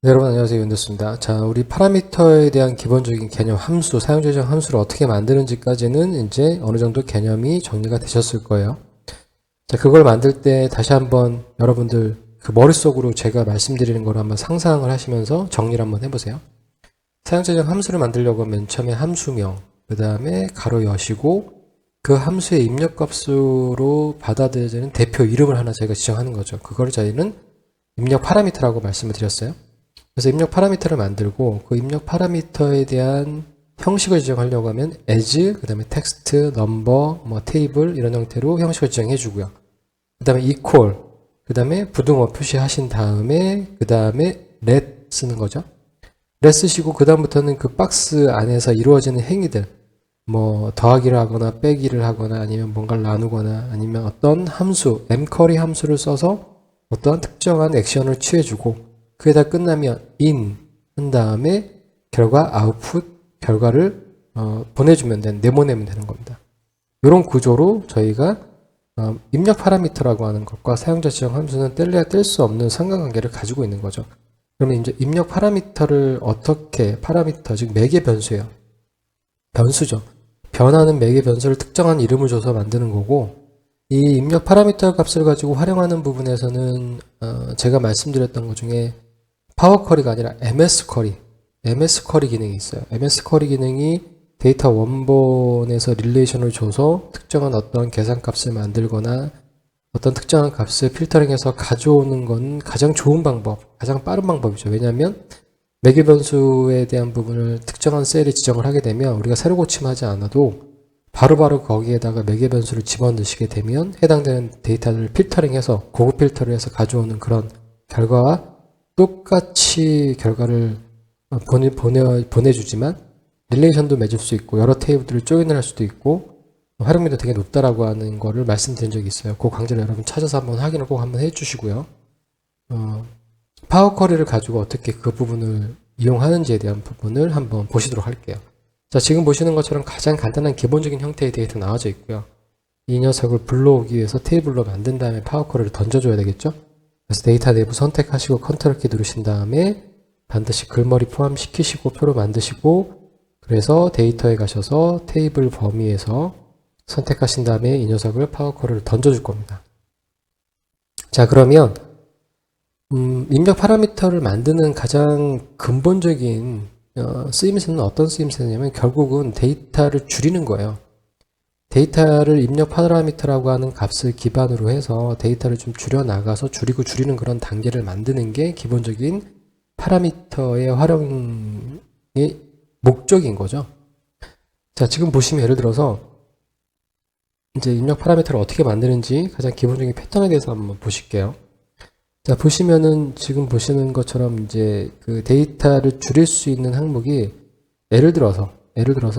네, 여러분 안녕하세요. 윤도수입니다. 자, 우리 파라미터에 대한 기본적인 개념 함수, 사용자 지정 함수를 어떻게 만드는지까지는 이제 어느 정도 개념이 정리가 되셨을 거예요. 자, 그걸 만들 때 다시 한번 여러분들 그 머릿속으로 제가 말씀드리는 걸 한번 상상을 하시면서 정리를 한번 해보세요. 사용자 지정 함수를 만들려고 하면 맨 처음에 함수명, 그 다음에 가로 여시고 그 함수의 입력값으로 받아들여지는 대표 이름을 하나 저희가 지정하는 거죠. 그걸 저희는 입력 파라미터라고 말씀을 드렸어요. 그래서 입력 파라미터를 만들고 그 입력 파라미터에 대한 형식을 지정하려고 하면 as, 그 다음에 text, number, 뭐 table 이런 형태로 형식을 지정해 주고요. 그 다음에 equal, 그 다음에 부등호 표시하신 다음에 그 다음에 let 쓰는 거죠. let 쓰시고 그 다음부터는 그 박스 안에서 이루어지는 행위들, 뭐 더하기를 하거나 빼기를 하거나 아니면 뭔가를 나누거나 아니면 어떤 함수, mquery 함수를 써서 어떠한 특정한 액션을 취해주고 그게 다 끝나면 in 한 다음에 결과 output 결과를 보내주면 내보내면 되는 겁니다. 이런 구조로 저희가 입력 파라미터라고 하는 것과 사용자 지정 함수는 뗄래야 뗄 수 없는 상관관계를 가지고 있는 거죠. 그러면 이제 입력 파라미터를 어떻게 파라미터 즉 매개 변수예요. 변수죠. 변하는 매개 변수를 특정한 이름을 줘서 만드는 거고 이 입력 파라미터 값을 가지고 활용하는 부분에서는 제가 말씀드렸던 것 중에 파워 쿼리가 아니라 MS 쿼리 기능이 있어요. MS 쿼리 기능이 데이터 원본에서 릴레이션을 줘서 특정한 어떤 계산값을 만들거나 어떤 특정한 값을 필터링해서 가져오는 건 가장 좋은 방법, 가장 빠른 방법이죠. 왜냐하면 매개 변수에 대한 부분을 특정한 셀에 지정을 하게 되면 우리가 새로 고침하지 않아도 바로바로 거기에다가 매개 변수를 집어넣으시게 되면 해당되는 데이터를 필터링해서 고급 필터를 해서 가져오는 그런 결과와 똑같이 결과를 보내주지만 릴레이션도 맺을 수 있고 여러 테이블들을 조인을 할 수도 있고 활용도가 되게 높다라고 하는 거를 말씀드린 적이 있어요. 그 강좌를 여러분 찾아서 한번 확인을 꼭 한번 해주시고요. 파워 쿼리를 가지고 어떻게 그 부분을 이용하는지에 대한 부분을 한번 보시도록 할게요. 자, 지금 보시는 것처럼 가장 간단한 기본적인 형태의 데이터 나와져 있고요. 이 녀석을 불러오기 위해서 테이블로 만든 다음에 파워 쿼리를 던져줘야 되겠죠? 그래서 데이터 내부 선택하시고 컨트롤 키 누르신 다음에 반드시 글머리 포함시키시고 표로 만드시고 그래서 데이터에 가셔서 테이블 범위에서 선택하신 다음에 이 녀석을 파워 쿼리를 던져줄 겁니다. 자, 그러면 입력 파라미터를 만드는 가장 근본적인 쓰임새는 어떤 쓰임새냐면 결국은 데이터를 줄이는 거예요. 데이터를 입력 파라미터라고 하는 값을 기반으로 해서 데이터를 좀 줄여나가서 줄이고 줄이는 그런 단계를 만드는 게 기본적인 파라미터의 활용의 목적인 거죠. 자, 지금 보시면 예를 들어서 이제 입력 파라미터를 어떻게 만드는지 가장 기본적인 패턴에 대해서 한번 보실게요. 자, 보시면은 지금 보시는 것처럼 이제 그 데이터를 줄일 수 있는 항목이 예를 들어서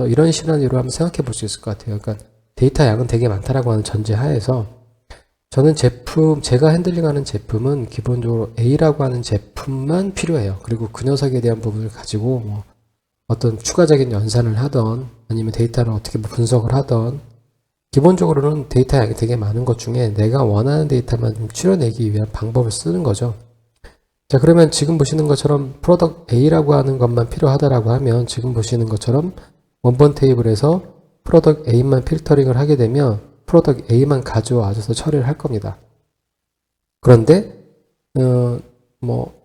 이런 시나리오로 한번 생각해 볼 수 있을 것 같아요. 그러니까 데이터 양은 되게 많다라고 하는 전제 하에서 저는 제가 핸들링하는 제품은 기본적으로 A라고 하는 제품만 필요해요. 그리고 그 녀석에 대한 부분을 가지고 뭐 어떤 추가적인 연산을 하던 아니면 데이터를 어떻게 분석을 하던 기본적으로는 데이터 양이 되게 많은 것 중에 내가 원하는 데이터만 좀 추려내기 위한 방법을 쓰는 거죠. 자, 그러면 지금 보시는 것처럼 프로덕트 A라고 하는 것만 필요하다라고 하면 지금 보시는 것처럼 원본 테이블에서 프로덕트 A만 필터링을 하게 되면 프로덕트 A만 가져와줘서 처리를 할 겁니다. 그런데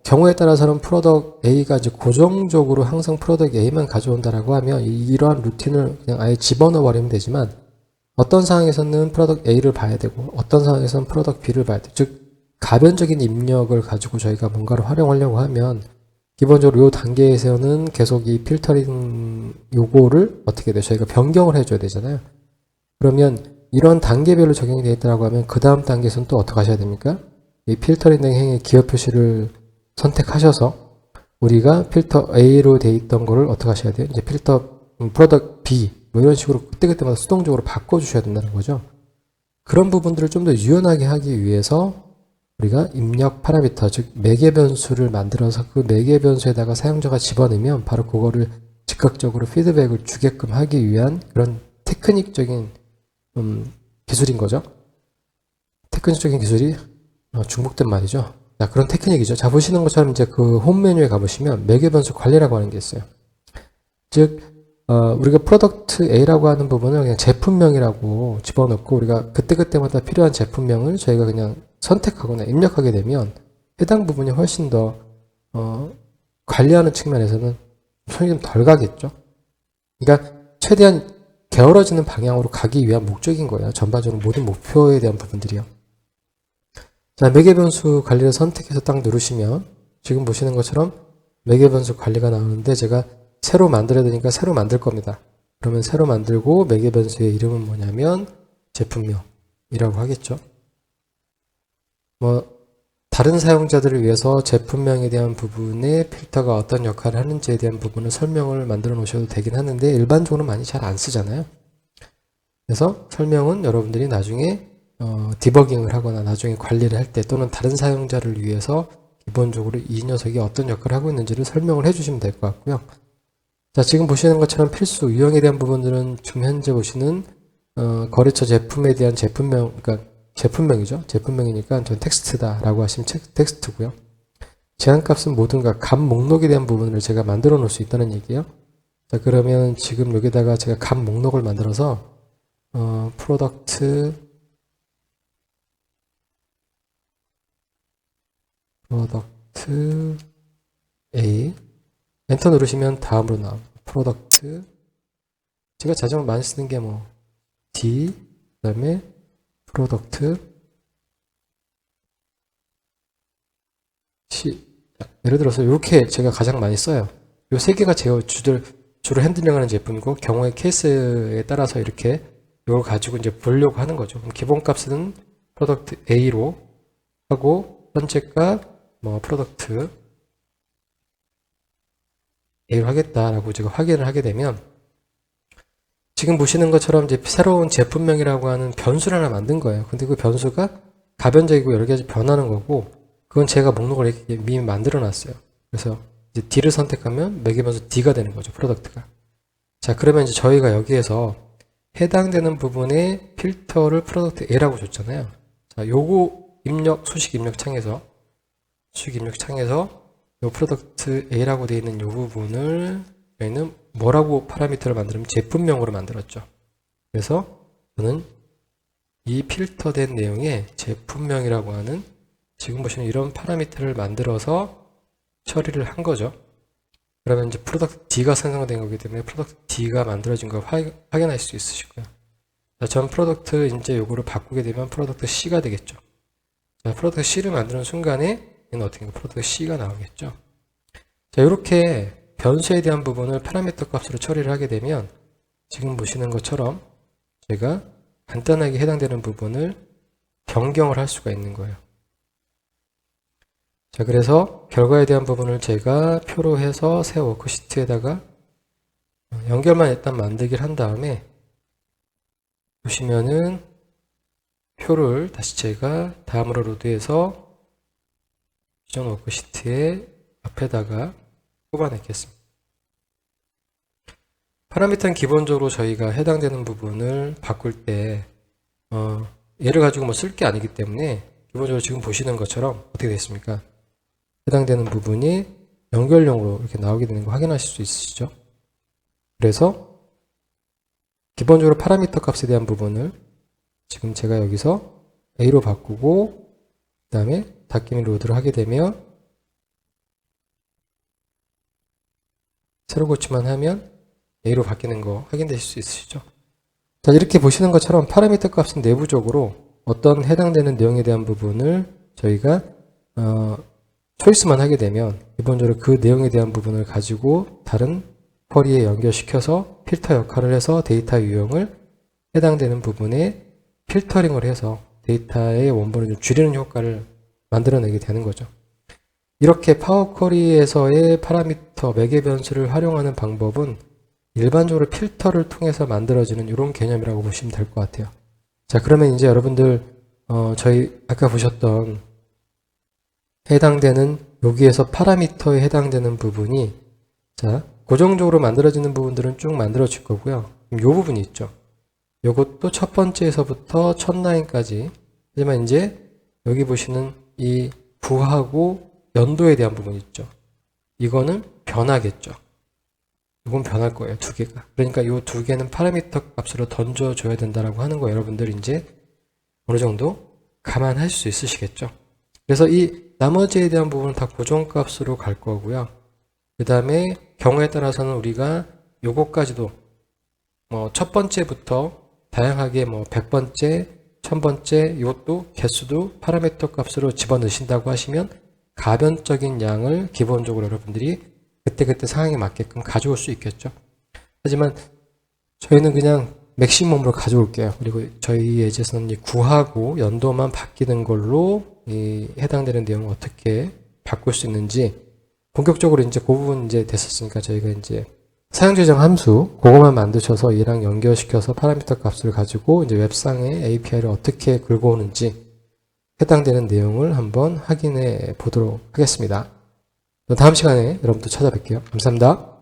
경우에 따라서는 프로덕트 A가 이제 고정적으로 항상 프로덕트 A만 가져온다라고 하면 이러한 루틴을 그냥 아예 집어넣어 버리면 되지만 어떤 상황에서는 프로덕트 A를 봐야 되고 어떤 상황에서는 프로덕트 B를 봐야 돼요. 즉 가변적인 입력을 가지고 저희가 뭔가를 활용하려고 하면 기본적으로 이 단계에서는 계속 이 필터링 요거를 어떻게 돼요? 저희가 변경을 해줘야 되잖아요. 그러면 이런 단계별로 적용이 되어 있다고 하면 그 다음 단계에서는 또 어떻게 하셔야 됩니까? 이 필터링 행의 기억 표시를 선택하셔서 우리가 필터 A로 되어 있던 거를 어떻게 하셔야 돼요? 이제 프로덕트 B 뭐 이런 식으로 그때그때마다 수동적으로 바꿔주셔야 된다는 거죠. 그런 부분들을 좀 더 유연하게 하기 위해서 우리가 입력 파라미터, 즉 매개 변수를 만들어서 그 매개 변수에다가 사용자가 집어넣으면 바로 그거를 즉각적으로 피드백을 주게끔 하기 위한 그런 테크닉적인 기술인 거죠. 테크닉적인 기술이 중복된 말이죠. 자, 그런 테크닉이죠. 자, 보시는 것처럼 이제 그 홈 메뉴에 가보시면 매개 변수 관리라고 하는 게 있어요. 즉, 우리가 프로덕트 A라고 하는 부분을 그냥 제품명이라고 집어넣고 우리가 그때그때마다 필요한 제품명을 저희가 그냥 선택하거나 입력하게 되면 해당 부분이 훨씬 더 관리하는 측면에서는 손이 좀 덜 가겠죠. 그러니까 최대한 게으러지는 방향으로 가기 위한 목적인 거예요. 전반적으로 모든 목표에 대한 부분들이요. 자, 매개 변수 관리를 선택해서 딱 누르시면 지금 보시는 것처럼 매개 변수 관리가 나오는데 제가 새로 만들어야 되니까 새로 만들 겁니다. 그러면 새로 만들고 매개 변수의 이름은 뭐냐면 제품명이라고 하겠죠. 다른 사용자들을 위해서 제품명에 대한 부분에 필터가 어떤 역할을 하는지에 대한 부분을 설명을 만들어 놓으셔도 되긴 하는데 일반적으로 많이 잘 안 쓰잖아요. 그래서 설명은 여러분들이 나중에 디버깅을 하거나 나중에 관리를 할 때 또는 다른 사용자를 위해서 기본적으로 이 녀석이 어떤 역할을 하고 있는지를 설명을 해주시면 될 것 같고요. 자, 지금 보시는 것처럼 필수 유형에 대한 부분들은 지금 현재 보시는 거래처 제품에 대한 제품명, 그러니까 제품명이죠. 제품명이니까 전 텍스트다라고 하시면 텍스트고요. 제한값은 모든가 값 목록에 대한 부분을 제가 만들어 놓을 수 있다는 얘기예요. 자, 그러면 지금 여기다가 제가 값 목록을 만들어서 프로덕트 A 엔터 누르시면 다음으로 나옵니다. 프로덕트 제가 자주 많이 쓰는 게 D 그 다음에 프로덕트 C 예를 들어서 이렇게 제가 가장 많이 써요. 이 세 개가 제가 주로 핸들링하는 제품이고 경우의 케이스에 따라서 이렇게 이걸 가지고 이제 보려고 하는 거죠. 그럼 기본값은 프로덕트 A로 하고 현재값 프로덕트 A로 하겠다라고 제가 확인을 하게 되면 지금 보시는 것처럼 이제 새로운 제품명이라고 하는 변수를 하나 만든 거예요. 근데 그 변수가 가변적이고 여러 가지 변하는 거고 그건 제가 목록을 이렇게 이미 만들어 놨어요. 그래서 이제 D를 선택하면 매개 변수 D가 되는 거죠. 프로덕트가. 자, 그러면 이제 저희가 여기에서 해당되는 부분에 필터를 프로덕트 A라고 줬잖아요. 자, 요거 수식 입력 창에서 요 프로덕트 A라고 되어 있는 요 부분을 저희는 뭐라고 파라미터를 만들면 제품명으로 만들었죠. 그래서 저는 이 필터된 내용에 제품명이라고 하는 지금 보시는 이런 파라미터를 만들어서 처리를 한 거죠. 그러면 이제 프로덕트 D가 생성된 거기 때문에 프로덕트 D가 만들어진 걸 확인할 수 있으실 거예요. 자, 전 프로덕트 이제 요거를 바꾸게 되면 프로덕트 C가 되겠죠. 자, 프로덕트 C를 만드는 순간에 얘는 어떻게 프로덕트 C가 나오겠죠. 자, 이렇게 변수에 대한 부분을 파라미터 값으로 처리를 하게 되면 지금 보시는 것처럼 제가 간단하게 해당되는 부분을 변경을 할 수가 있는 거예요. 자, 그래서 결과에 대한 부분을 제가 표로 해서 새 워크시트에다가 연결만 일단 만들기를 한 다음에 보시면은 표를 다시 제가 다음으로 로드해서 기존 워크시트의 앞에다가 뽑아냈겠습니다. 파라미터는 기본적으로 저희가 해당되는 부분을 바꿀 때 얘를 가지고 쓸 게 아니기 때문에 기본적으로 지금 보시는 것처럼 어떻게 됐습니까? 해당되는 부분이 연결용으로 이렇게 나오게 되는 거 확인하실 수 있으시죠? 그래서 기본적으로 파라미터 값에 대한 부분을 지금 제가 여기서 A로 바꾸고 그 다음에 닫기 및 로드를 하게 되면 새로 고치만 하면 A로 바뀌는 거 확인되실 수 있으시죠? 자, 이렇게 보시는 것처럼 파라미터 값은 내부적으로 어떤 해당되는 내용에 대한 부분을 저희가 초이스만 하게 되면 기본적으로 그 내용에 대한 부분을 가지고 다른 쿼리에 연결시켜서 필터 역할을 해서 데이터 유형을 해당되는 부분에 필터링을 해서 데이터의 원본을 좀 줄이는 효과를 만들어내게 되는 거죠. 이렇게 파워 쿼리에서의 파라미터 매개 변수를 활용하는 방법은 일반적으로 필터를 통해서 만들어지는 이런 개념이라고 보시면 될 것 같아요. 자, 그러면 이제 여러분들 저희 아까 보셨던 해당되는 여기에서 파라미터에 해당되는 부분이 자, 고정적으로 만들어지는 부분들은 쭉 만들어질 거고요. 이 부분이 있죠. 요것도 첫 번째에서부터 첫 라인까지. 하지만 이제 여기 보시는 이 구하고 연도에 대한 부분이 있죠. 이거는 변하겠죠. 이건 변할 거예요, 두 개가. 그러니까 이 두 개는 파라미터 값으로 던져줘야 된다라고 하는 거 여러분들 이제 어느 정도 감안할 수 있으시겠죠. 그래서 이 나머지에 대한 부분은 다 고정값으로 갈 거고요. 그 다음에 경우에 따라서는 우리가 요거까지도 뭐 첫 번째부터 다양하게 뭐 100번째, 1000번째 이것도 개수도 파라미터 값으로 집어넣으신다고 하시면 가변적인 양을 기본적으로 여러분들이 그때그때 상황에 맞게끔 가져올 수 있겠죠. 하지만 저희는 그냥 맥시멈으로 가져올게요. 그리고 저희 예제에서는 구하고 연도만 바뀌는 걸로 이 해당되는 내용을 어떻게 바꿀 수 있는지 본격적으로 이제 그 부분 이제 됐었으니까 저희가 이제 사용재정 함수 그거만 만드셔서 이랑 연결시켜서 파라미터 값을 가지고 이제 웹상의 API를 어떻게 긁어 오는지 해당되는 내용을 한번 확인해 보도록 하겠습니다. 다음 시간에 여러분들 찾아뵐게요. 감사합니다.